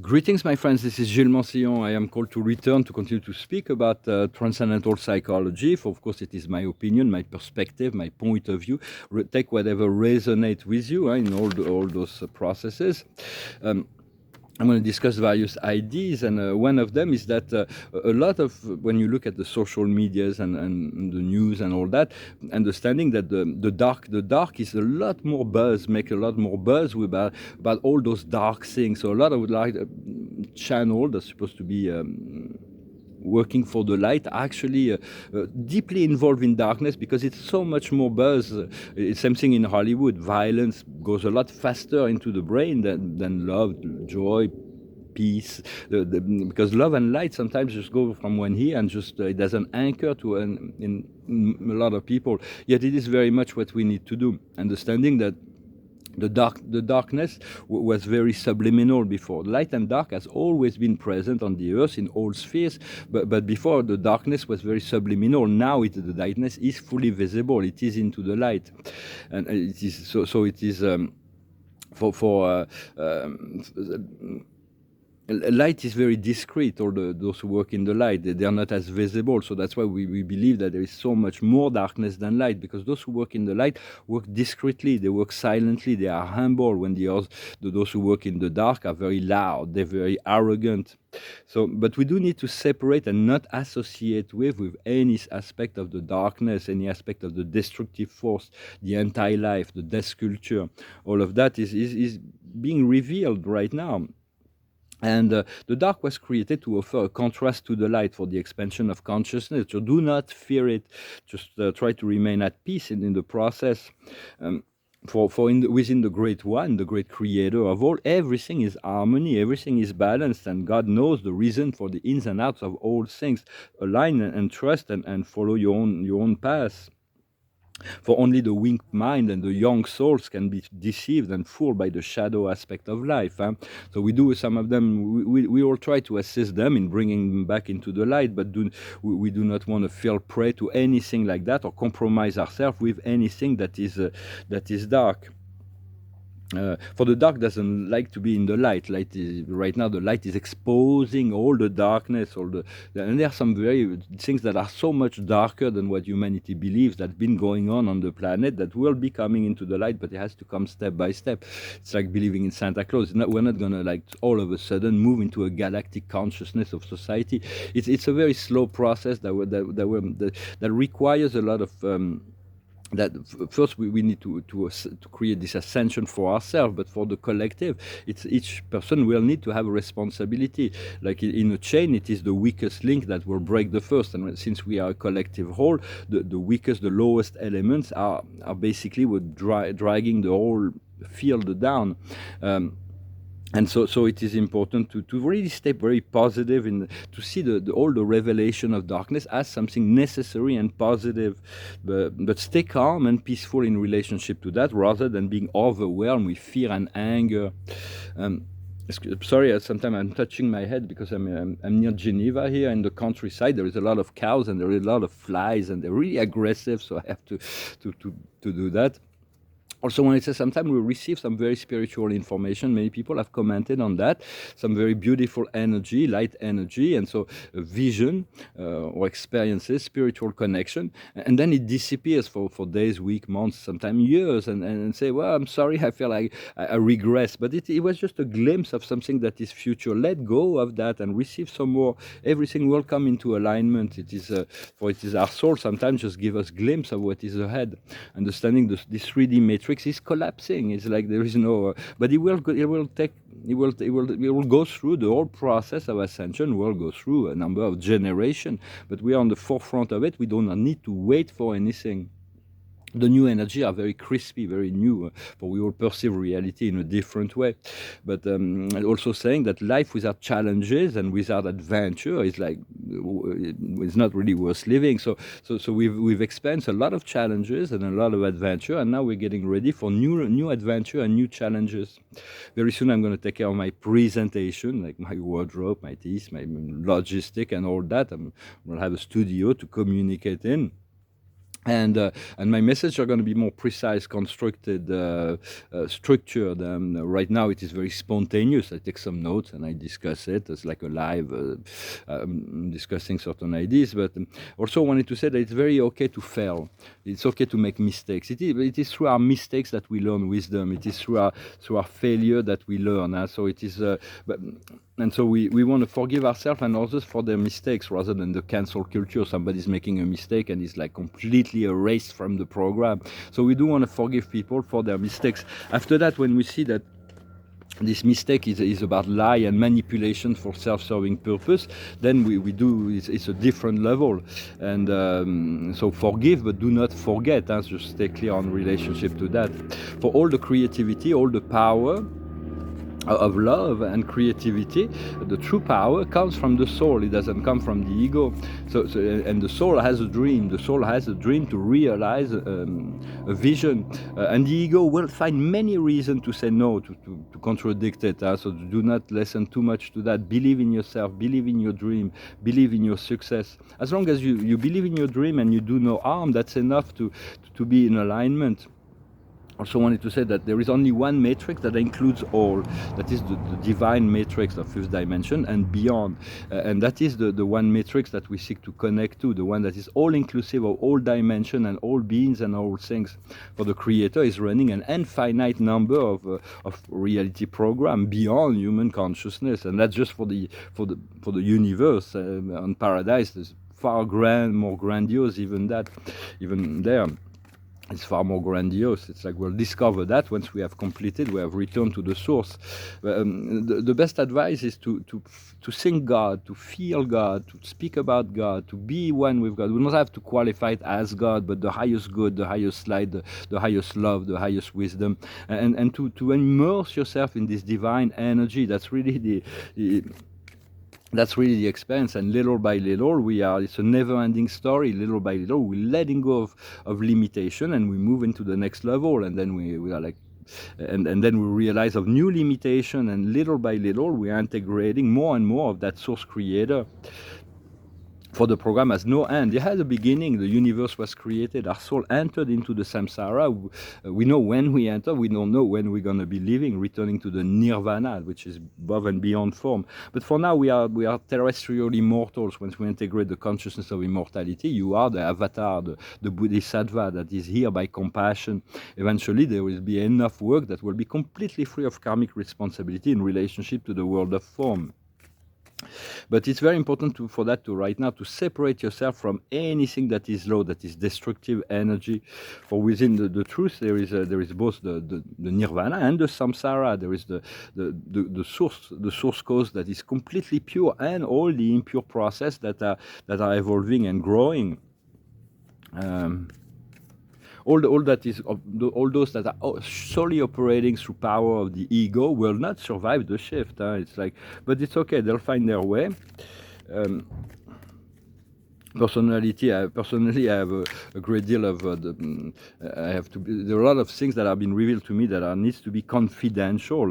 Greetings, my friends. This is Gilles Mansillon. I am called to return to continue to speak about transcendental psychology. For, of course, it is my opinion, my perspective, my point of view. Take whatever resonates with you in all those processes. I'm going to discuss various ideas, and one of them is that a lot of when you look at the social medias and the news and all that, understanding that the dark is a lot more buzz, make a lot more buzz about all those dark things. So a lot of like channel that's supposed to be working for the light are actually deeply involved in darkness because it's so much more buzz. It's same thing in Hollywood. Violence goes a lot faster into the brain than love, joy, peace. Because love and light sometimes just go from one here and just it doesn't anchor to in a lot of people. Yet it is very much what we need to do. Understanding that the darkness was very subliminal before. Light and dark has always been present on the earth in all spheres, but before the darkness was very subliminal. Now the darkness is fully visible. It is into the light, and it is so. It is for. Light is very discreet. All those who work in the light, they are not as visible. So that's why we believe that there is so much more darkness than light, because those who work in the light work discreetly, they work silently, they are humble, when those who work in the dark are very loud, they're very arrogant. So, but we do need to separate and not associate with any aspect of the darkness, any aspect of the destructive force, the anti-life, the death culture. All of that is being revealed right now. And the dark was created to offer a contrast to the light for the expansion of consciousness. So do not fear it. Just try to remain at peace in the process. Within the Great One, the great creator of all, everything is harmony, everything is balanced, and God knows the reason for the ins and outs of all things. Align and trust and follow your own path. For only the weak mind and the young souls can be deceived and fooled by the shadow aspect of life. So we do some of them, we all try to assist them in bringing them back into the light, but we do not want to fall prey to anything like that or compromise ourselves with anything that is dark. For the dark doesn't like to be in the light. Right now the light is exposing all the darkness, and there are some very things that are so much darker than what humanity believes that's been going on the planet, that will be coming into the light, but it has to come step by step. It's like believing in Santa Claus. We're not gonna like all of a sudden move into a galactic consciousness of society. It's a very slow process that requires a lot of that first we need to create this ascension for ourselves, but for the collective, each person will need to have a responsibility. Like in a chain, it is the weakest link that will break the first, and since we are a collective whole, the weakest, the lowest elements are basically what dragging the whole field down. And so it is important to really stay very positive to see all the revelation of darkness as something necessary and positive, but stay calm and peaceful in relationship to that, rather than being overwhelmed with fear and anger. Sorry, sometimes I'm touching my head because I'm near Geneva here in the countryside. There is a lot of cows and there is a lot of flies, and they're really aggressive, so I have to do that. Also, when it says sometimes we receive some very spiritual information, many people have commented on that, some very beautiful energy, light energy, and so vision or experiences, spiritual connection, and then it disappears for days, weeks, months, sometimes years, and say, well, I'm sorry, I feel like I regress, but it was just a glimpse of something that is future. Let go of that and receive some more. Everything will come into alignment. It is our soul sometimes just give us glimpse of what is ahead. Understanding this 3D matrix is collapsing. It's like there is no, but it will go through the whole process of ascension. Will go through a number of generations, but we are on the forefront of it. We do not need to wait for anything. The new energy are very crispy, very new, for we all perceive reality in a different way. But also saying that life without challenges and without adventure is like it's not really worth living. So we've experienced a lot of challenges and a lot of adventure, and now we're getting ready for new adventure and new challenges. Very soon I'm going to take care of my presentation, like my wardrobe, my teeth, my logistic, and all that. I'm going to have a studio to communicate in. And my messages are going to be more precise, constructed, structured. Right now, it is very spontaneous. I take some notes and I discuss it. It's like a live discussing certain ideas. But also wanted to say that it's very okay to fail. It's okay to make mistakes. It is through our mistakes that we learn wisdom. It is through our failure that we learn. So it is. And so we want to forgive ourselves and others for their mistakes rather than the cancel culture. Somebody's making a mistake and is like completely erased from the program. So we do want to forgive people for their mistakes. After that, when we see that this mistake is about lie and manipulation for self-serving purpose, then we do, it's a different level. And so forgive, but do not forget. Just stay clear on relationship to that. For all the creativity, all the power of love and creativity, the true power comes from the soul. It doesn't come from the ego. And the soul has a dream. The soul has a dream to realize a vision, and the ego will find many reasons to say no, to contradict it. So do not listen too much to that. Believe in yourself. Believe in your dream. Believe in your success. As long as you believe in your dream and you do no harm, that's enough to be in alignment. Also wanted to say that there is only one matrix that includes all. That is the divine matrix of fifth dimension and beyond. And that is the one matrix that we seek to connect to, the one that is all-inclusive of all dimension and all beings and all things. For the Creator is running an infinite number of reality program beyond human consciousness. And that's just for the universe. On Paradise, there's far more grandiose even there. It's far more grandiose. It's like we'll discover that once we have completed, we have returned to the source. The best advice is to sing God, to feel God, to speak about God, to be one with God. We don't have to qualify it as God, but the highest good, the highest light, the highest love, the highest wisdom, and to immerse yourself in this divine energy. That's really the experience. And little by little, it's a never-ending story. Little by little, we're letting go of limitation and we move into the next level. And then we are like, and then we realize of new limitation. And little by little, we are integrating more and more of that source creator. For the program has no end. It had a beginning. The universe was created. Our soul entered into the samsara. We know when we enter. We don't know when we're going to be living, returning to the nirvana, which is above and beyond form. But for now, we are terrestrial immortals. Once we integrate the consciousness of immortality, you are the avatar, the bodhisattva that is here by compassion. Eventually, there will be enough work that will be completely free of karmic responsibility in relationship to the world of form. But it's very important for that to right now to separate yourself from anything that is low, that is destructive energy. For within the truth, there is both the nirvana and the samsara. There is the source cause that is completely pure, and all the impure process that are evolving and growing. All those that are solely operating through power of the ego will not survive the shift. It's like, but it's okay. They'll find their way. Personally, I have a great deal of there are a lot of things that have been revealed to me that needs to be confidential.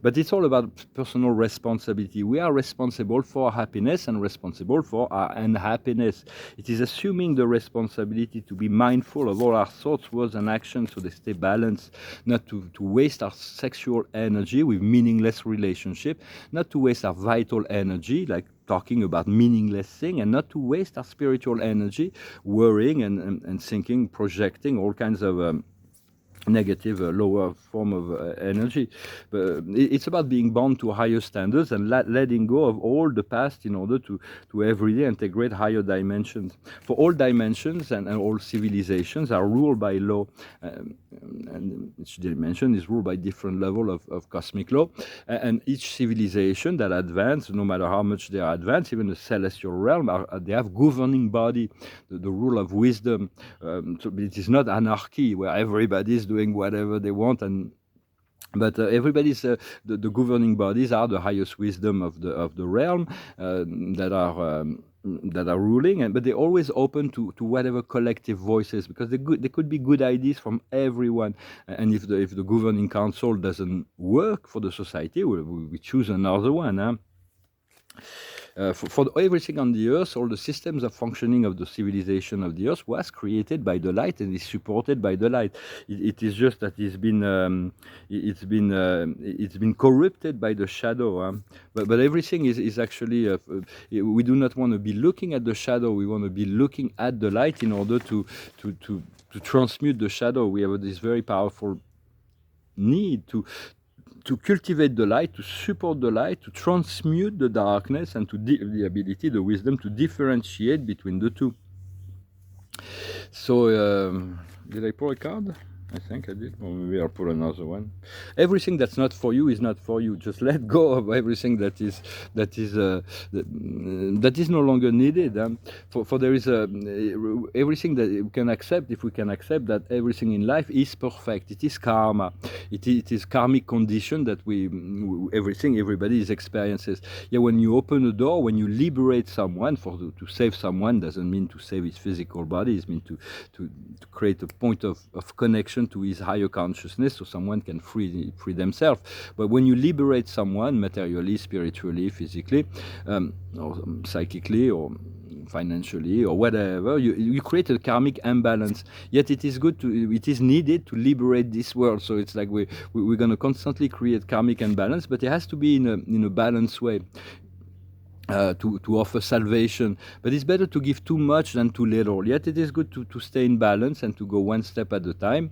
But it's all about personal responsibility. We are responsible for happiness and responsible for our unhappiness. It is assuming the responsibility to be mindful of all our thoughts, words, and actions so they stay balanced, not to waste our sexual energy with meaningless relationship, not to waste our vital energy, like talking about meaningless thing, and not to waste our spiritual energy worrying and thinking, projecting all kinds of negative, lower form of energy. But it's about being bound to higher standards and letting go of all the past in order to every day integrate higher dimensions. For all dimensions and all civilizations are ruled by law, and each dimension is ruled by different level of cosmic law, and each civilization that advance, no matter how much they are advanced, even the celestial realm, they have governing body, the rule of wisdom. So it is not anarchy where everybody is doing whatever they want, but everybody's the governing bodies are the highest wisdom of the realm that are ruling, but they're always open to whatever collective voices, because they could be good ideas from everyone. And if the governing council doesn't work for the society, we choose another one. For everything on the earth, all the systems of functioning of the civilization of the earth was created by the light and is supported by the light. It is just that it's been corrupted by the shadow. But everything is actually we do not want to be looking at the shadow. We want to be looking at the light in order to transmute the shadow. We have this very powerful need to cultivate the light, to support the light, to transmute the darkness, and the ability, the wisdom to differentiate between the two. So, did I pull a card? I think I did, or maybe I'll pull another one. Everything that's not for you is not for you. Just let go of everything that is no longer needed. For there is everything that we can accept. If we can accept that everything in life is perfect, it is karma. It is karmic condition that everybody is experiences. Yeah, when you open a door, when you liberate someone to save someone, doesn't mean to save his physical body. It means to create a point of connection to his higher consciousness, so someone can free themselves. But when you liberate someone materially, spiritually, physically, or psychically, or financially, or whatever, you create a karmic imbalance. Yet it is needed to liberate this world. So it's like we're going to constantly create karmic imbalance, but it has to be in a balanced way. To offer salvation, but it's better to give too much than too little. Yet it is good to stay in balance and to go one step at a time.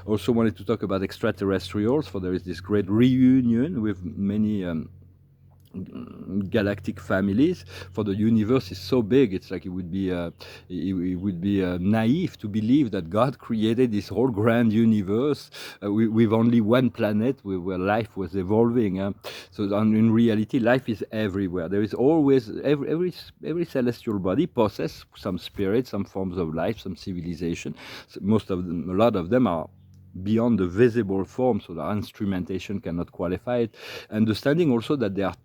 Also wanted to talk about extraterrestrials, for there is this great reunion with many galactic families. For the universe is so big, it's like it would be naive to believe that God created this whole grand universe with only one planet where life was evolving. So in reality, life is everywhere. There is always every celestial body possesses some spirit, some forms of life, some civilization. So a lot of them are beyond the visible form, so the instrumentation cannot qualify it. Understanding also that there are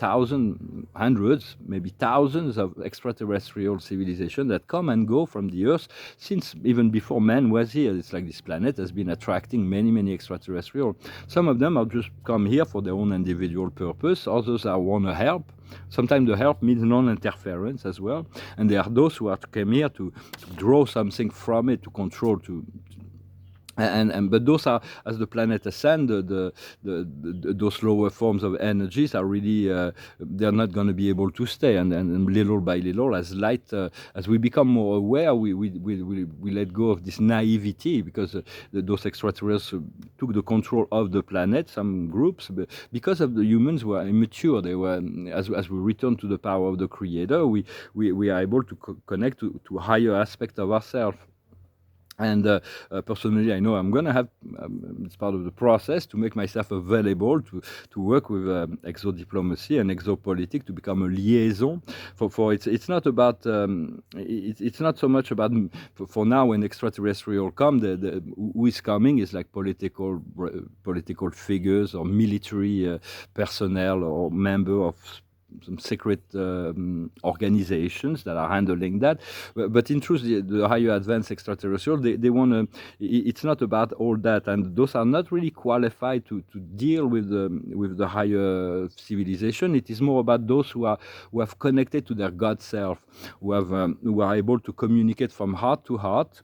hundreds, maybe thousands of extraterrestrial civilizations that come and go from the Earth since even before man was here. It's like this planet has been attracting many extraterrestrial. Some of them are just come here for their own individual purpose. Others are want to help. Sometimes the help means non-interference as well. And there are those who came here to draw something from it, to control, but those are, as the planet ascends, those lower forms of energies are really they're not going to be able to stay, and little by little, as light, as we become more aware, we let go of this naivety, because those extraterrestrials took the control of the planet, some groups, but because of the humans who are immature. They were, as we return to the power of the Creator, we are able to connect to higher aspects of ourselves. And personally, I know I'm going to have, it's part of the process, to make myself available to work with exodiplomacy and exopolitics, to become a liaison. For it's not about, it's not so much about, for now, when extraterrestrial come, who is coming is like political figures or military personnel or member of some secret organizations that are handling that. But in truth, the higher advanced extraterrestrial, they want to, it's not about all that, and those are not really qualified to deal with the higher civilization. It is more about those who have connected to their God self, who are able to communicate from heart to heart,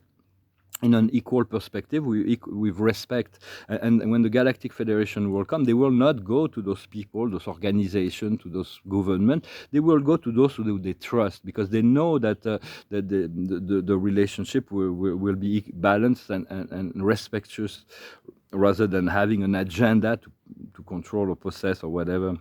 in an equal perspective, with respect. And when the Galactic Federation will come, they will not go to those people, those organizations, to those governments. They will go to those who they trust, because they know that the relationship will be balanced and respectful, rather than having an agenda to control or possess or whatever.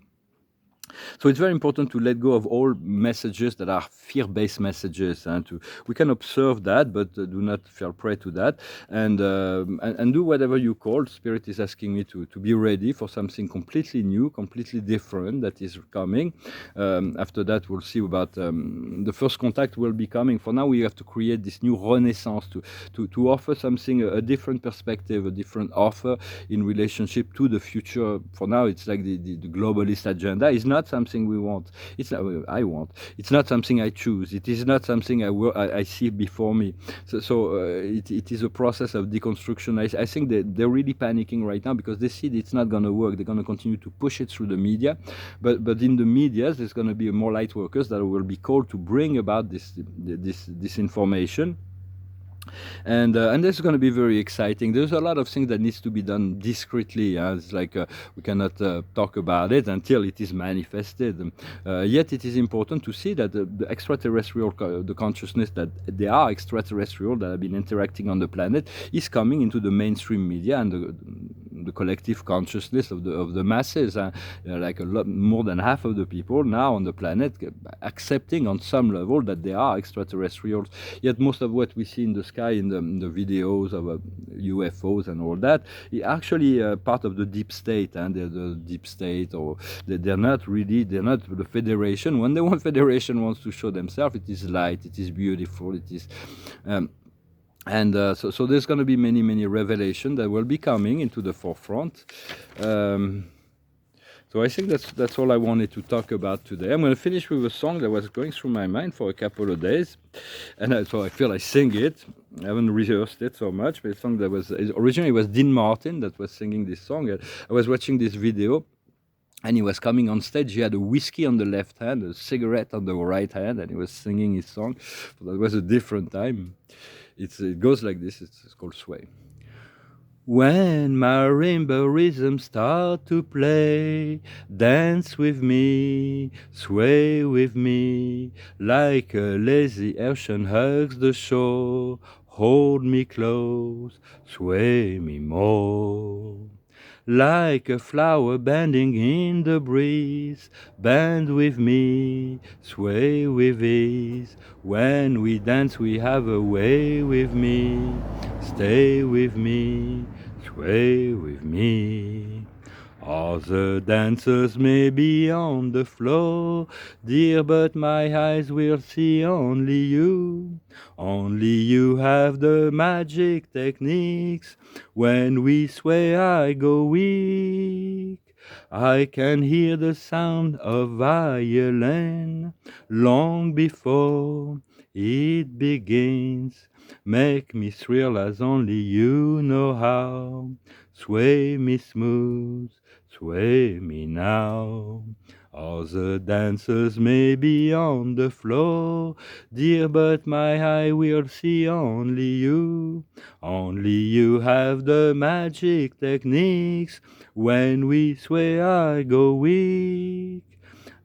So it's very important to let go of all messages that are fear-based messages, and we can observe that, but do not fall prey to that, and do whatever you call. Spirit is asking me to be ready for something completely new, completely different that is coming. After that, we'll see about the first contact will be coming. For now, we have to create this new renaissance to offer something, a different perspective, a different offer in relationship to the future. For now, it's like the globalist agenda is not not something we want. It's not, I want. It's not something I choose. It is not something I see before me. It is a process of deconstruction. I think that they're really panicking right now because they see that it's not going to work. They're going to continue to push it through the media, but in the media there's going to be more light workers that will be called to bring about this information. And this is going to be very exciting. There's a lot of things that needs to be done discreetly. It's like we cannot talk about it until it is manifested. Yet it is important to see that the extraterrestrial, the consciousness that there are extraterrestrial that have been interacting on the planet is coming into the mainstream media and the collective consciousness of the masses. Like a lot more than half of the people now on the planet accepting on some level that there are extraterrestrials. Yet most of what we see in the sky in the videos of UFOs and all that is actually part of the deep state, and the deep state, or they're not the Federation. When the one Federation wants to show themselves, it is light, it is beautiful, it is so there's going to be many revelations that will be coming into the forefront. So I think that's all I wanted to talk about today. I'm going to finish with a song that was going through my mind for a couple of days, and so I feel I sing it. I haven't rehearsed it so much, but a song that was originally it was Dean Martin that was singing this song. I was watching this video, and he was coming on stage. He had a whiskey on the left hand, a cigarette on the right hand, and he was singing his song. So that was a different time. It goes like this. It's called Sway. When marimba rhythms start to play, dance with me, sway with me, like a lazy ocean hugs the shore. Hold me close, sway me more. Like a flower bending in the breeze, bend with me, sway with ease. When we dance we have a way with me, stay with me, sway with me. Other dancers may be on the floor, dear, but my eyes will see only you. Only you have the magic techniques. When we sway I go weak. I can hear the sound of violin long before it begins. Make me thrill as only you know how. Sway me smooth, sway me now. Other dancers may be on the floor, dear, but my eye will see only you. Only you have the magic techniques. When we sway I go weak.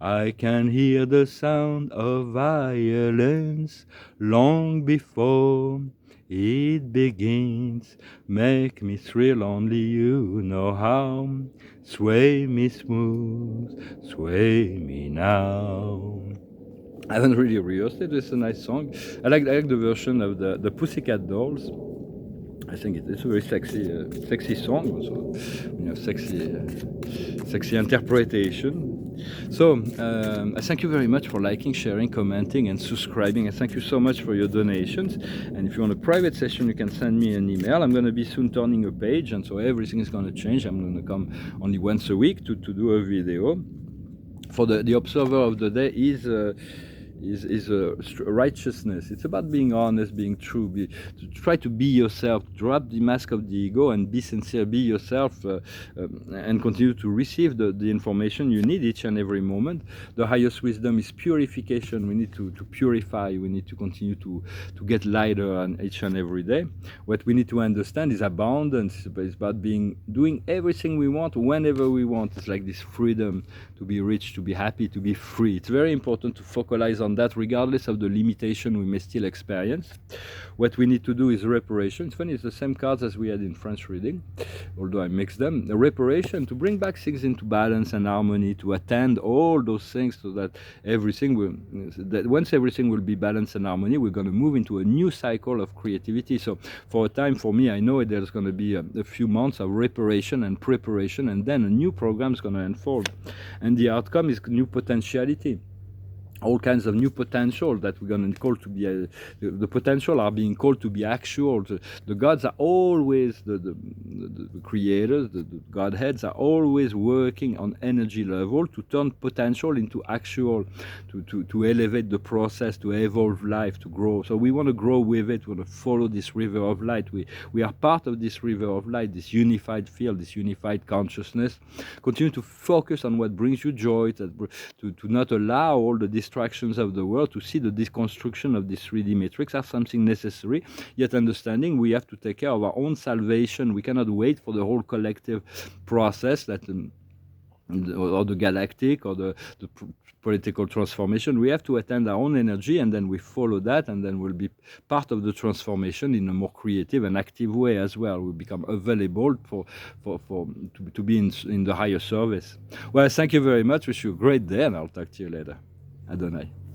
I can hear the sound of violence long before it begins. Make me thrill, only you know how. Sway me smooth, sway me now. I haven't really rehearsed it. It's a nice song. I like the version of the Pussycat Dolls. I think it's a very sexy song. Also, sexy interpretation. So I thank you very much for liking, sharing, commenting, and subscribing. I thank you so much for your donations. And if you want a private session, you can send me an email. I'm going to be soon turning a page, and so everything is going to change. I'm going to come only once a week to do a video. For the observer of the day is righteousness. It's about being honest, being true, to try to be yourself, drop the mask of the ego and be sincere, be yourself, and continue to receive the information you need each and every moment. The highest wisdom is purification. We need to purify. We need to continue to get lighter on each and every day. What we need to understand is abundance. It's about doing everything we want whenever we want. It's like this freedom to be rich, to be happy, to be free. It's very important to focalize on that regardless of the limitation we may still experience. What we need to do is reparation. It's funny, it's the same cards as we had in French reading, although I mixed them. A reparation, to bring back things into balance and harmony, to attend all those things so that once everything will be balanced and harmony, we're going to move into a new cycle of creativity. So for a time, for me, I know there's going to be a few months of reparation and preparation, and then a new program is going to unfold. And the outcome is new potentiality. all kinds of new potential that we're going to call to be the potential are being called to be actual. The gods are always the creators, the godheads are always working on energy level to turn potential into actual, to elevate the process, to evolve life, to grow. So we want to grow with it. We want to follow this river of light. We are part of this river of light, this unified field, this unified consciousness. Continue to focus on what brings you joy, to not allow all the distractions of the world, to see the deconstruction of this 3D matrix as something necessary, yet understanding we have to take care of our own salvation. We cannot wait for the whole collective process that or the galactic or the political transformation. We have to attend our own energy, and then we follow that, and then we'll be part of the transformation in a more creative and active way as well. We become available to be in the higher service. Well, thank you very much. Wish you a great day, and I'll talk to you later. Adonai.